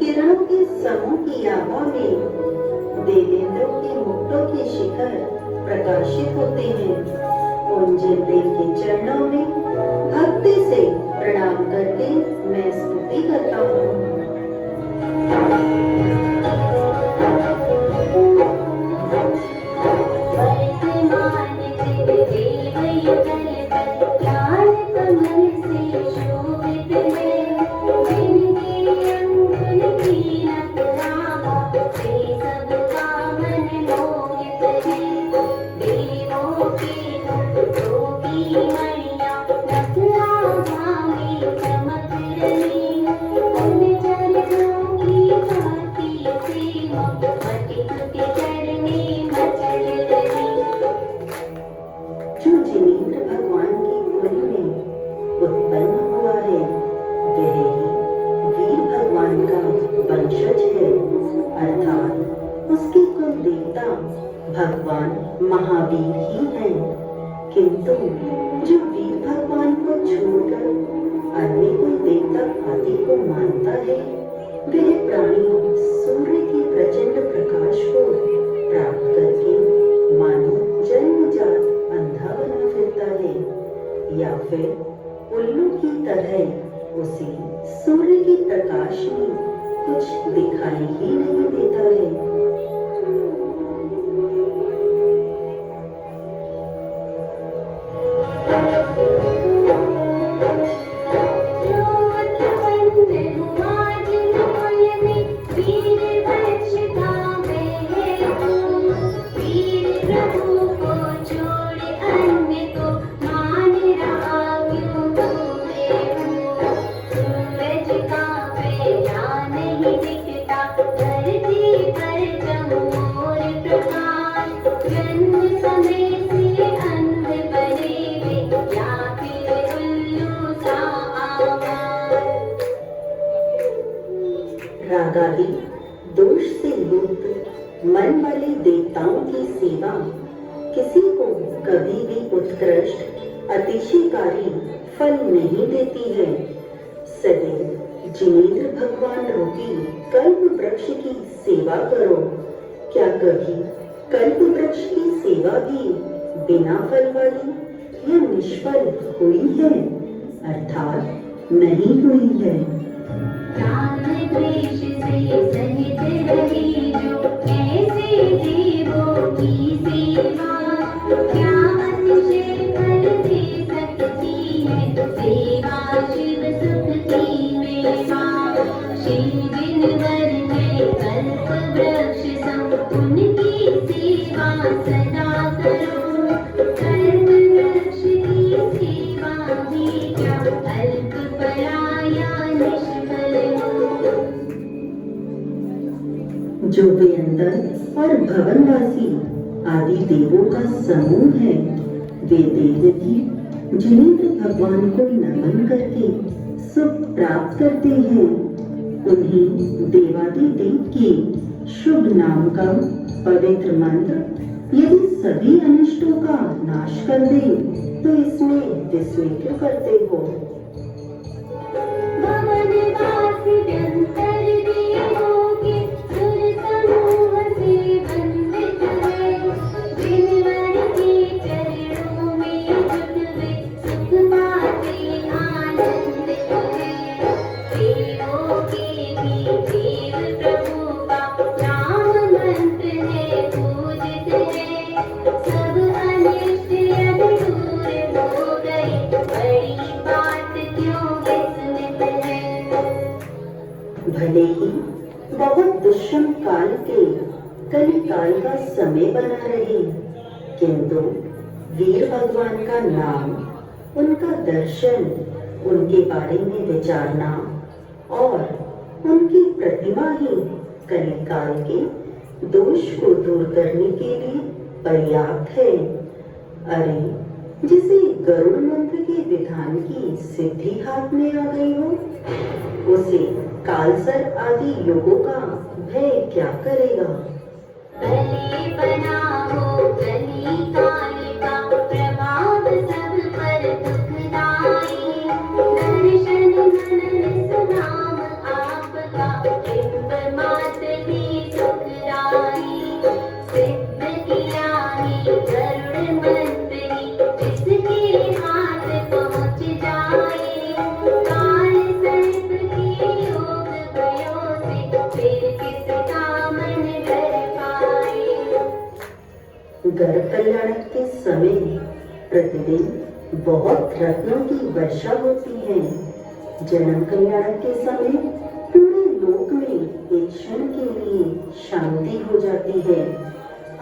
किरणों के समूह की आभा में देवेंद्रों के मुक्तों के शिखर प्रकाशित होते हैं। उन जिनदेव के चरणों में भक्ति से प्रणाम करके मैं स्तुति करता हूँ। जो जिनेंद्र भगवान की कुल में उत्पन्न हुआ है वह ही वीर भगवान का वंशज है, अर्थात उसके कुल देवता भगवान महावीर ही हैं। किंतु जो वीर भगवान को छोड़कर अन्य कोई देवता आदि को मानता है वह प्राणी सूर्य की प्रचंड प्रकाश को प्राप्त करके मानो जन्मजात अंधा बना फिरता है, या फिर उल्लू की तरह उसे सूर्य के प्रकाश में कुछ दिखाई ही नहीं देता है। रागादि दोष से युक्त मन वाले देवताओं की सेवा किसी को कभी भी उत्कृष्ट अतिशयकारी फल नहीं देती है। सदैव जिनेंद्र भगवान रूपी कल्प वृक्ष की सेवा करो। क्या कभी कल्प वृक्ष की सेवा भी बिना फल वाली या निष्फल हुई है? अर्थात नहीं हुई है। सहित रही जो ऐसे जीवों की सेवा, क्या अतिशय फल दे सकती है सेवा शिव सुख की मेवा। शिव जिन वर है कल्प वृक्ष सम, उनकी सेवा सदा करो। कल्प वृक्ष की सेवा भी क्या अल्प पराया निष्फल हो। जो बेअंतर और भवनवासी आदि देवों का समूह है वे देव भी जिनेंद्र भगवान को नमन करके सुख प्राप्त करते हैं। उन्हीं देवादिदेव के शुभ नाम का पवित्र मंत्र यदि सभी अनिष्टों का नाश कर दे तो इसमें विस्मय क्यों करते हो? भले ही बहुत दुष्म काल के कलिकाल का समय बना रहे, किंतु वीर भगवान का नाम, उनका दर्शन, उनके बारे में विचारना और उनकी प्रतिमा ही कलिकाल के दोष को दूर करने के लिए पर्याप्त है। अरे जिसे गरुड़ मंत्र के विधान की सिद्धि हाथ में आ गई हो उसे कालसर आदि योगों का भय क्या करेगा? भले बना हो कली काल का प्रभाव सब पर दुखदाई। दर्शन मनन सुनाम आपका गर्भ कल्याण के समय प्रतिदिन बहुत रत्नों की वर्षा होती है। जन्म कल्याण के समय पूरे लोक में एक क्षण के लिए शांति हो जाती है।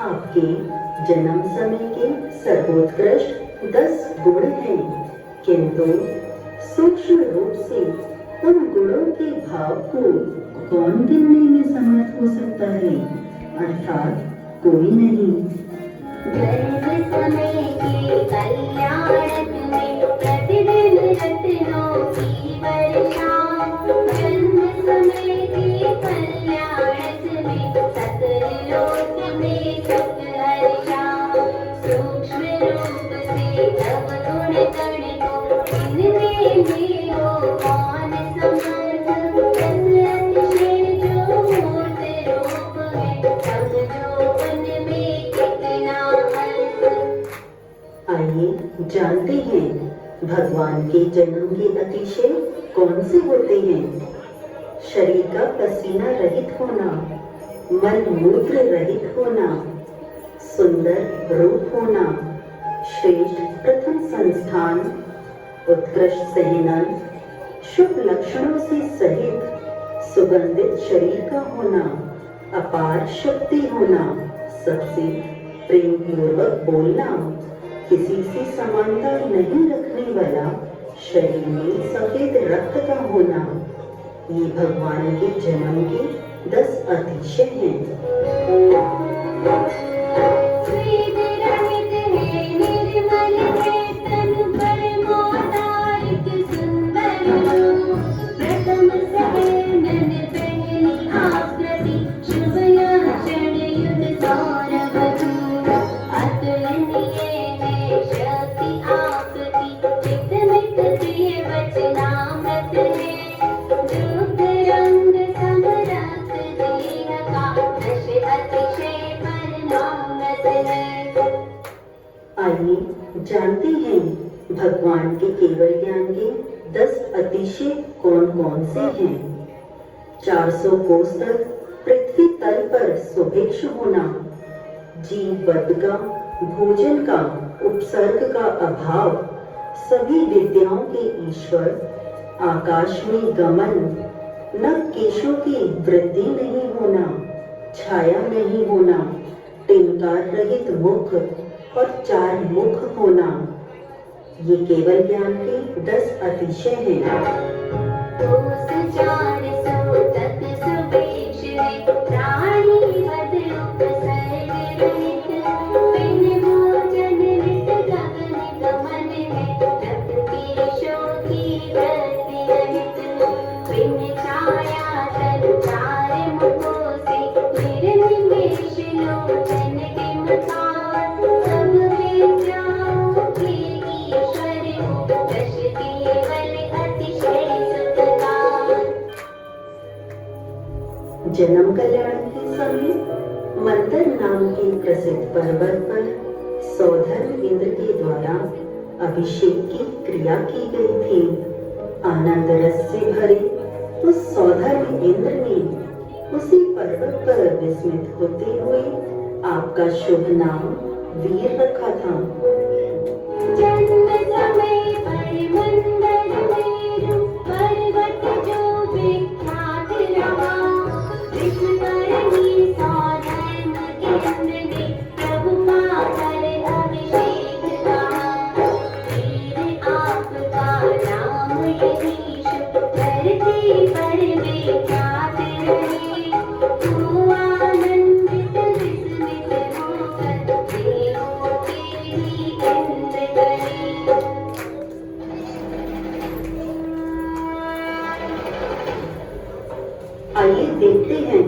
आपके जन्म समय के सर्वोत्कृष्ट 10 गुण हैं, किंतु सूक्ष्म रूप से उन गुणों के भाव को कौन गिनने में समर्थ हो सकता है? अर्थात कोई नहीं। गर्भ समय के कल्याणक में प्रतिदिन रत्नों की वर्षा, जन्म समय के कल्याणक में सतलोक में सुख हर्षा, सूक्ष्म रूप से तब गुण कण को गिनने में हो कौन समर्थ, अतिशय जो मूर्त रूप है तब जो उनमें कितना अर्थ। आइए जानते हैं भगवान के जन्म के अतिशय कौन से होते हैं। शरीर का पसीना रहित होना, मन मूत्र रहित होना, सुंदर रूप होना, श्रेष्ठ प्रथम संस्थान, उत्कृष्ट सहनन, शुभ लक्षणों से सहित सुगंधित शरीर का होना, अपार शक्ति होना, सबसे प्रेम पूर्वक बोलना, किसी से समानता नहीं रखने वाला, शरीर में सफेद रक्त का होना, ये भगवान के जन्म के 10 अतिशय हैं। वेद रहित है, निर्मल है तन पर मोतारिक सुंदर रूप, प्रथम सहनन पहली आकृति, शुभ लक्षण युद्ध सौरभ धूप, अतुलनीय है शक्ति आकृति, चित्त मित प्रिय वचनामृत है, दुग्ध रंग समरथ देह का, दश अतिशय परमामृत है। आइए जानते हैं भगवान के केवल ज्ञान के 10 अतिशय कौन कौन से हैं। 400 कोस तक पृथ्वी तल पर सुभिक्ष होना, जीव वध का, भोजन का, उपसर्ग का अभाव, सभी विद्याओं के ईश्वर, आकाश में गमन, नख केशों की वृद्धि नहीं होना, छाया नहीं होना, टिंकार रहित मुख और 4 मुख होना, ये केवल ज्ञान के 10 अतिशय हैं। कोस 400 तक सुभिक्ष है, प्राणी वध उपसर्ग रहित, बिन भोजन नित गगन गमन है, नख केशों की वृद्धि रहित, बिन छाया तन 4 मुखों से, निर्निमेष लोचन टिमकार, सब विद्याओं के ईश्वर हो, दश केवल अतिशय सुखकार। जन्म कल्याण के समय मंदर नाम के प्रसिद्ध पर्वत पर सौधर्म इंद्र के द्वारा अभिषेक की क्रिया की गई थी। आनंद रस से भरे उस सौधर्म इंद्र ने उसी पर्वत पर विस्मित होते हुए आपका शुभ नाम वीर रखा था। जन्म समय पर मंदर मेरु पर्वत जो विख्यात रहा, विश्वकर्मी सौधर्म इंद्र ने प्रभु पाकर अभिषेक कहा, वीर आपका नाम यदीश, धरती पर विख्यात रहे, तू आनंदित विस्मित होकर देवों के भी इंद्र गए। आइए देखते हैं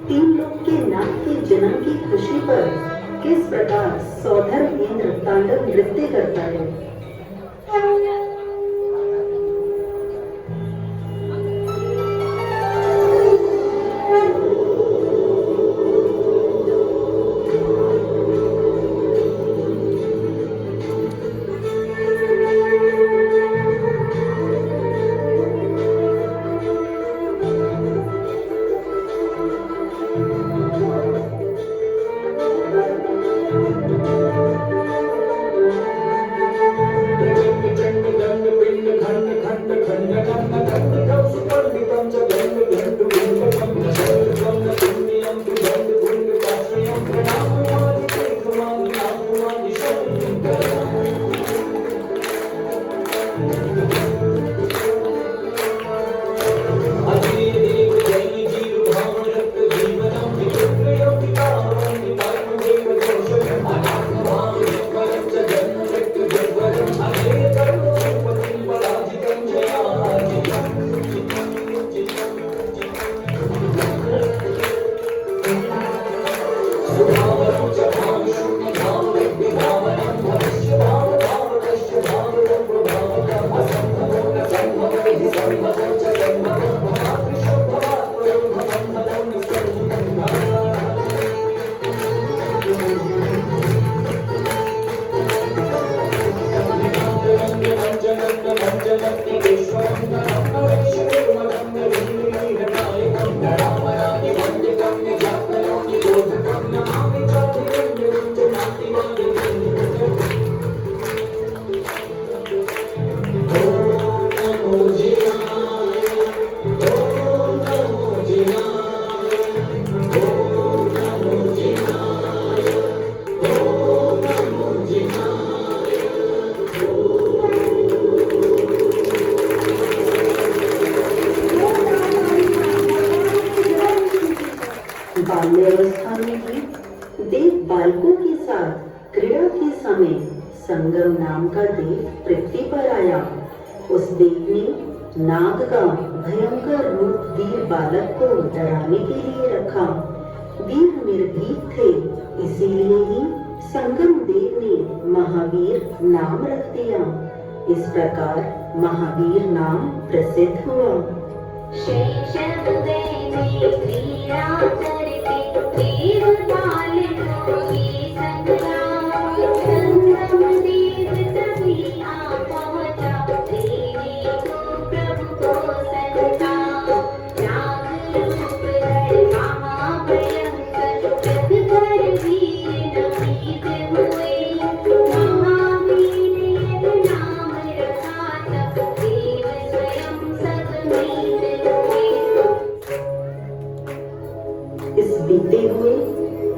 3 लोक के नाथ के जन्म की खुशी पर किस प्रकार सौधर्म इंद्र तांडव नृत्य करता है। बाल्यावस्था में ही देव बालकों के साथ क्रीड़ा के समय संगम नाम का देव पृथ्वी पर आया। उस देव ने नाग का भयंकर रूप वीर बालक को डराने के लिए रखा। वीर निर्भीक थे, इसीलिए ही संगम देव ने महावीर नाम रख दिया। इस प्रकार महावीर नाम प्रसिद्ध हुआ। शैशव में क्रीड़ा करते देव बालकों की संग्राम, संगम देव तभी आ पहुंचा, देवी को प्रभु को संताप। नाग रूप धर महाभयंकर, जगकर वीर नमित हुए, महावीर यह नाम रखा तब, देव स्वयं सब मीत हुए। इस बीते हुए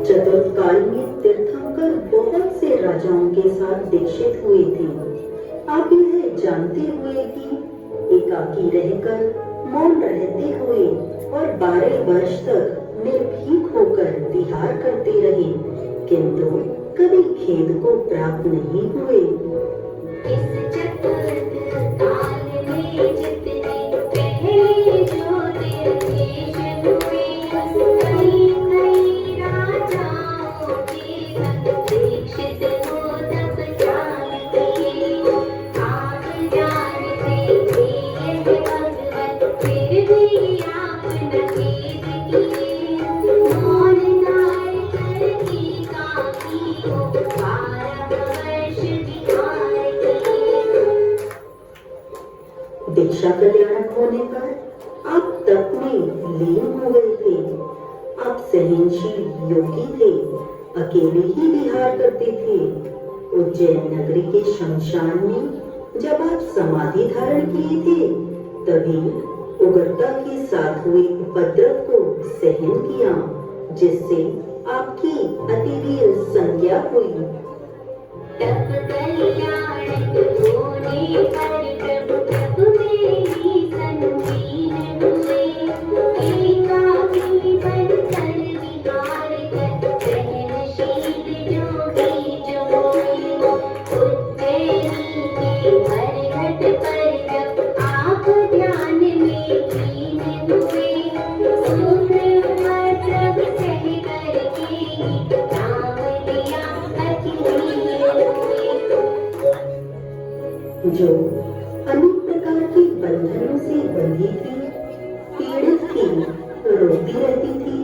चतुर्थ काल में तीर्थंकर बहुत से राजाओं के साथ दीक्षित हुए थे। आप यह जानते हुए कि एकाकी रहकर मौन रहते हुए और 12 वर्ष तक निर्भीक होकर विहार करते रहे, किंतु कभी खेद को प्राप्त नहीं हुए। इस चतुर्थ काल में जितने पहले जो तीर्थेश हुए, कई कई राजाओं के संग दीक्षित हो तब जानते, आप जानते थे यह भगवत, फिर भी आप न खेद किए, मौन धार कर एकाकी हो 12 वर्ष विहार किए। दीक्षा कल्याणक होने पर आप तप में लीन हो गए थे। आप सहनशील योगी थे, अकेले ही विहार करते थे। उज्जैन नगरी के शमशान में जब आप समाधि धारण किए थे, तभी उग्रता के साथ हुए उपद्रव को सहन किया, जिससे आपकी अतिवीर संज्ञा हुई। तप कल्याणक होने पर प्रभु तप में ही संलीन हुए, एकाकी बनकर विहार कर सहनशील योगी जो हुए। उज्जैनी के हरघट पर जब आप ध्यान में लीन हुए, सुप्रभात सह करके ही नाम लिया अतिवीर हुए। जो अनेक प्रकार के बंधनों से बंधी थी, पीड़ित थी, रोती रहती थी,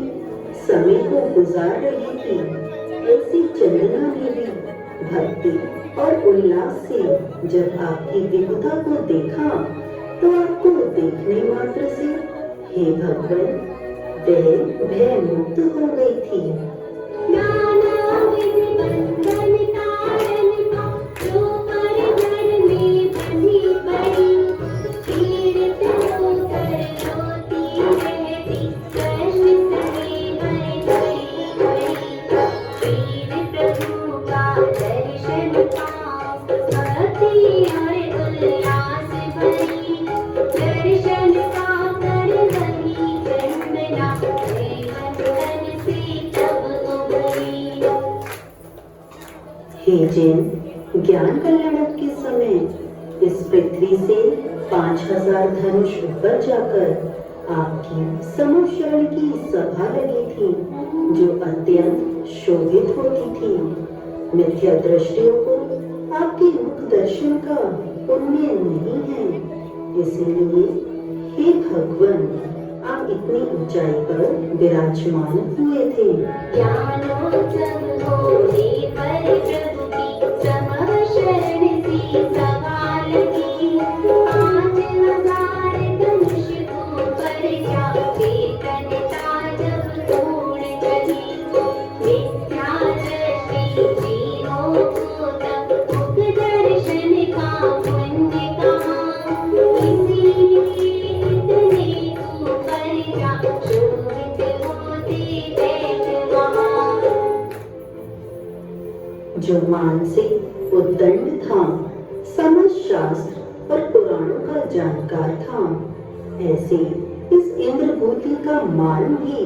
समय को गुजार रही थी, ऐसी चंदना ने भी भक्ति और उल्लास से जब आपकी विभुता को देखा, तो आपको देखने मात्र से हे भगवान, वह भय मुक्त हो गई थी। नानाविध बंधन तारन का जो परिजन में बंधी पड़ी, पीड़ित होकर रोती रहती, कष्ट सहे हर घड़ी घड़ी। वीर प्रभु का दर्शन पाओ, भक्ति और उल्लास भरी, दर्शन पाकर वही जन्मना, बंधन से तब उबरी। हे जैन, ज्ञान कल्याणक के समय इस पृथ्वी से 5000 धनुष ऊपर जाकर आपकी समशरण की सभा लगी थी, जो अत्यंत शोभित होती थी। मिथ्या दृष्टियों को आपके मुख दर्शन का पुण्य नहीं है, इसलिए हे भगवान, आप इतनी ऊंचाई पर विराजमान हुए थे। ज्ञानोत्सव होने पर प्रभु की समशरण सी सभा लगी, 5000 धनुष ऊपर जाके कनता जब पूर्ण चली। मिथ्या दृष्टि जीवों को तब मुख दर्शन का पुण्य कहा, इसीलिए इतने ऊपर जा शोभित होते बैठ वहाँ। जो मानसिक उद्दंड था, समस्त शास्त्र और पुराणों का जानकार था, ऐसे इस इंद्रभूति का मान भी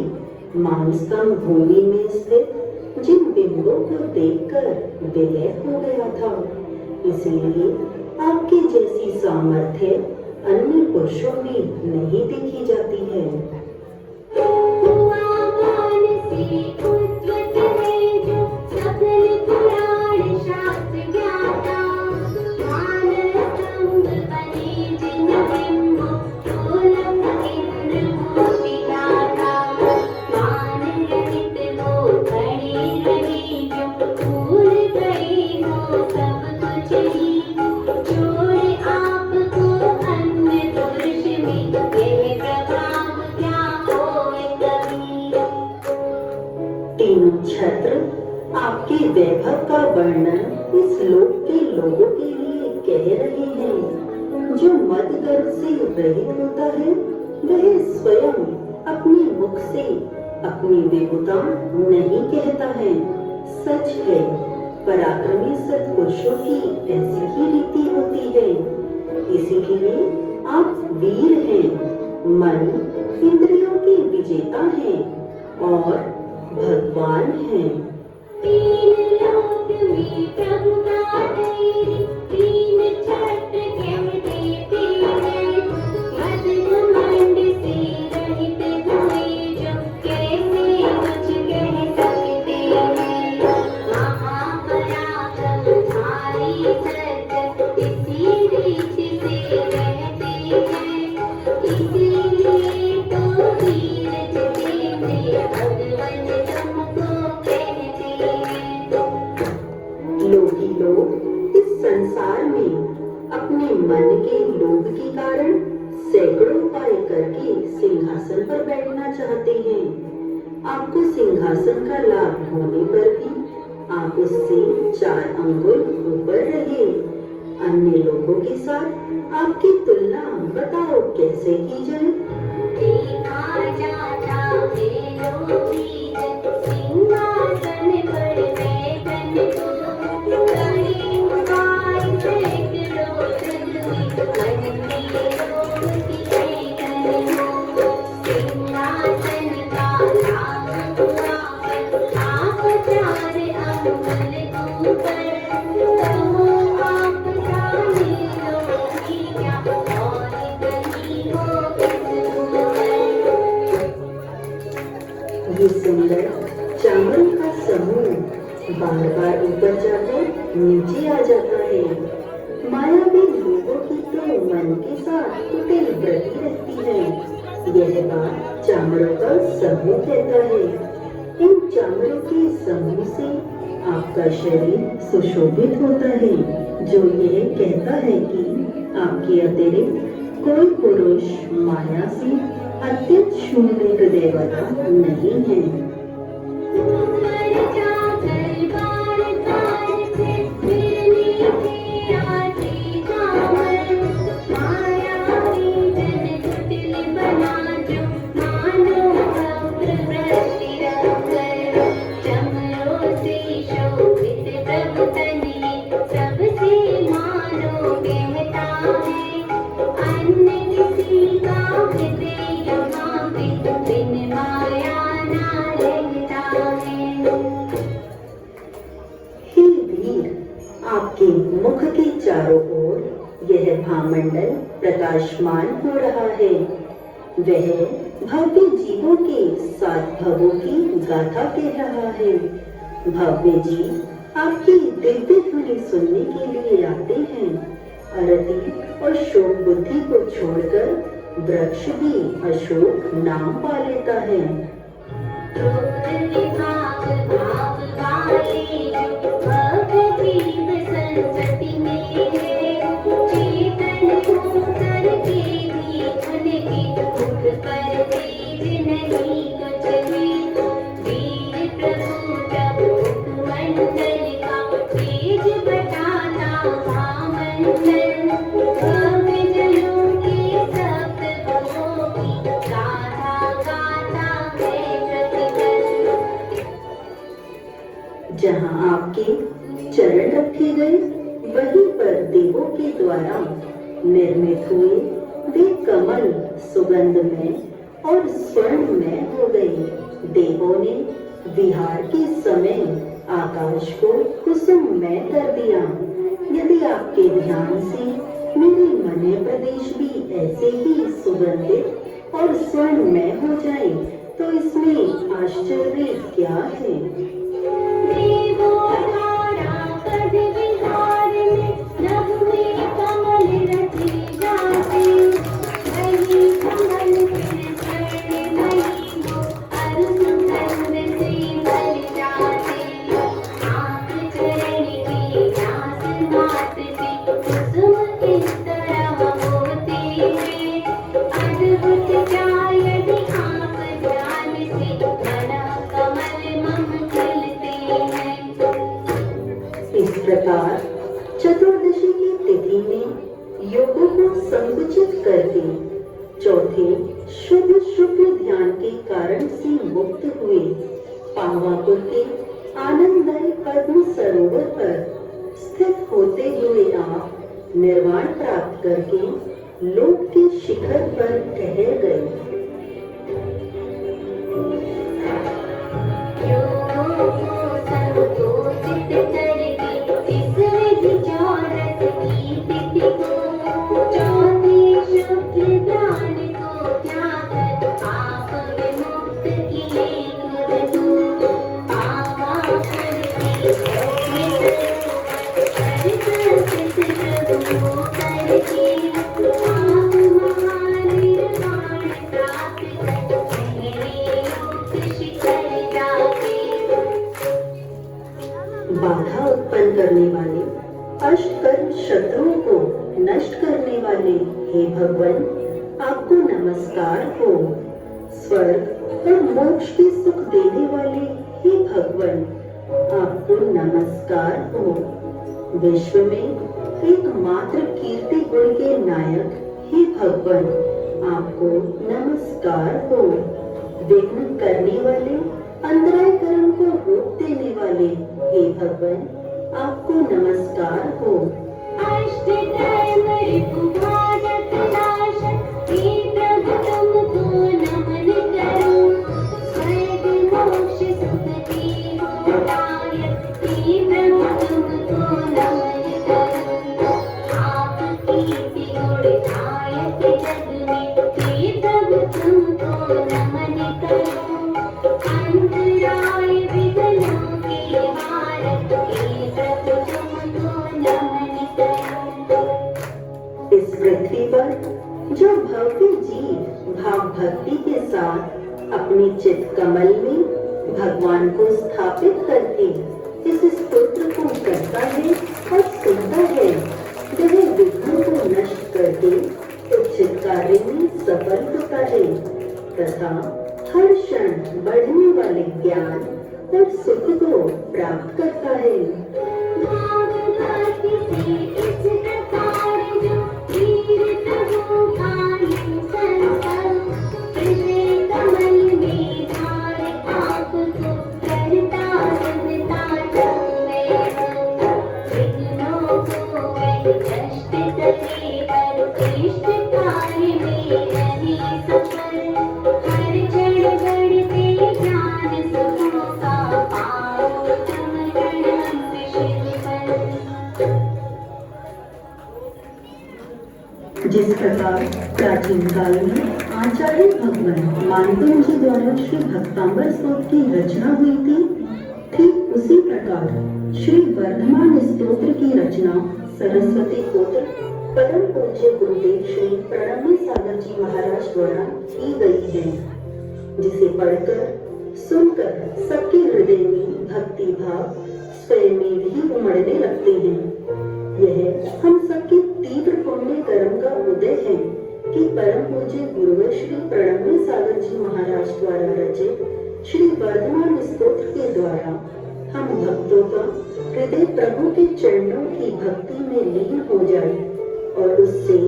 मानसम भूमि में स्थित जिन बिंबों को देखकर विलय हो गया था। इसीलिए आपके जैसी सामर्थ्य अन्य पुरुषों में नहीं देखी जाती है। तीनों छत्र आपके वैभव का वर्णन इस लोक के लोगों के लिए कह रहे हैं। जो मद गर्व से रहित होता है वह स्वयं अपने मुख से अपनी देवता नहीं कहता है। सच है, पराक्रमी सत्पुरुषों की ऐसी ही रीति होती है। इसीलिए आप वीर हैं, मन इंद्रियों के विजेता हैं और भगवान हैं। तीन लोक में प्रभु का धैर्य, तीन छत्र कहते हैं। मद घमंड से रहित हुए जो कैसे कुछ कह सकते हैं। महापराक्रमशाली सज्जन इसी रीति से रहते हैं। इसीलिए तो वीर जितेंद्रिय भगवान तुमको कहते हैं। लोभी लोग इस संसार में अपने मन के लोभ के कारण सैकड़ों उपाय करके सिंहासन पर बैठना चाहते हैं। आपको सिंहासन का लाभ होने पर भी आप उससे 4 अंगुल ऊपर रहे। अन्य लोगों के साथ आपकी तुलना बताओ कैसे की जाए। देखा जाता है लोभी सिंहासन पर बैठन को, कहीं उपाय सैकड़ों जगमे बनते लोग की हो। सिंहासन का लाभ हुआ आप 4 अंगुल ऊपर, कहो आप जाने लोगी क्या और कहीं हो इस ये सुंदर चामरों का समूह बार बार ऊपर जाकर नीचे आ जाता है। मायावी लोगों की तो मन के साथ कुटिल व्रति रहती है। यह बात चामरों का समूह कहता है। इन चामरों के समूह से आपका शरीर सुशोभित होता है, जो यह कहता है कि आपके अतिरिक्त कोई पुरुष माया से अत्यंत शून्य हृदय वाला नहीं है। ऊपर जाकर बार बार से मिलने के आते चामर, मायावी जन कुटिल बना जो मानो अप्रवृत्ति रखकर। चमरों से शोभित प्रभु तनिए सबसे मानो कहता है। अन्य किसी का हृदय यहाँ पे बिन माया ना रहता है। हे वीर, आपके मुख के चारों ओर यह भामंडल प्रकाशमान हो रहा है। वह भव्य जीवों के 7 भवों की गाथा कह रहा है। भव्य जीव आपकी दिव्य ध्वनि सुनने के लिए आते हैं। अरति और शोक बुद्धि को छोड़कर वृक्ष भी अशोक नाम पा लेता है। क्रोध विभाग भाव वाले जो भक्ति संसति में है, चेतन होकर के भी उनके मुख पर तेज नहीं कुछ है। वीर प्रभु जब मुखमंडल का तेज बताता महामंडल, भव्य जनों के सप्त गुणों की गाथा गाता है प्रतिपल। जहाँ आपके चरण रखे गए वहीं पर देवों के द्वारा निर्मित हुए वे कमल सुगंध में और स्वर्ण में हो गए। देवों ने विहार के समय आकाश को कुसुममय कर दिया। यदि आपके ध्यान से मेरे मने प्रदेश भी ऐसे ही सुगंधित और स्वर्णमय हो जाए तो इसमें आश्चर्य क्या है। इस प्रकार चतुर्दशी की तिथि में योगों को संकुचित करके चौथे शुभ शुक्ल ध्यान के कारण से मुक्त हुए पावापुर के आनंददायी पद्म सरोवर पर स्थित होते हुए आप निर्वाण प्राप्त करके लोक के शिखर पर ठहर गए। बाधा उत्पन्न करने वाले अष्टकर्म शत्रुओं को नष्ट करने वाले हे भगवान, आपको नमस्कार हो। स्वर्ग और मोक्ष के सुख देने वाले हे भगवान, आपको नमस्कार हो। विश्व में एकमात्र कीर्ति गुण के नायक हे भगवान, आपको नमस्कार हो। विघ्न करने वाले अंतराय कर्म को रोक देने वाले हे भगवान, आपको नमस्कार हो। इस पृथ्वी पर जो भव्य जीव भाव भक्ति के साथ अपने चित कमल में भगवान को स्थापित करके इस स्तोत्र को करता है और सुनता है, वह विघ्नों को नष्ट करके उचित कार्य में सफल होता है तथा हर क्षण बढ़ने वाले ज्ञान और सुख को प्राप्त करता है। जिस प्रकार प्राचीन काल में आचार्य भगवान मानतों जी द्वारा श्री भक्तांबर स्तोत्र की रचना हुई थी, ठीक उसी प्रकार श्री वर्धमान स्तोत्र की रचना सरस्वती पुत्र परम पूज्य गुरुदेव श्री प्रणम्य सागर जी महाराज द्वारा की गई है, जिसे पढ़कर सुनकर सबके हृदय में भक्ति भाव स्वयं में भी उमड़ने लगते हैं। यह हम सबके तीव्र पुण्य कर्म का उदय है कि परम पूज्य गुरुवर श्री प्रणम्य सागर जी महाराज द्वारा रचित श्री वर्धमान स्तोत्र के द्वारा हम भक्तों का हृदय प्रभु के चरणों की भक्ति में लीन हो जाए और उससे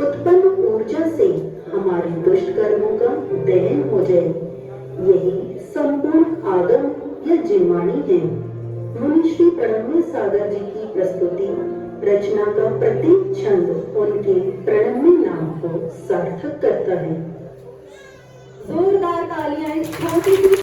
उत्पन्न ऊर्जा से हमारे दुष्ट कर्मों का दहन हो जाए। यही संपूर्ण आगम या जिनवाणी है। मुनि श्री प्रणम्य सागर जी की प्रस्तुति रचना का प्रत्येक छंद उनके प्रणम्य नाम को सार्थक करता है। जोरदार तालियां इस छोटी सी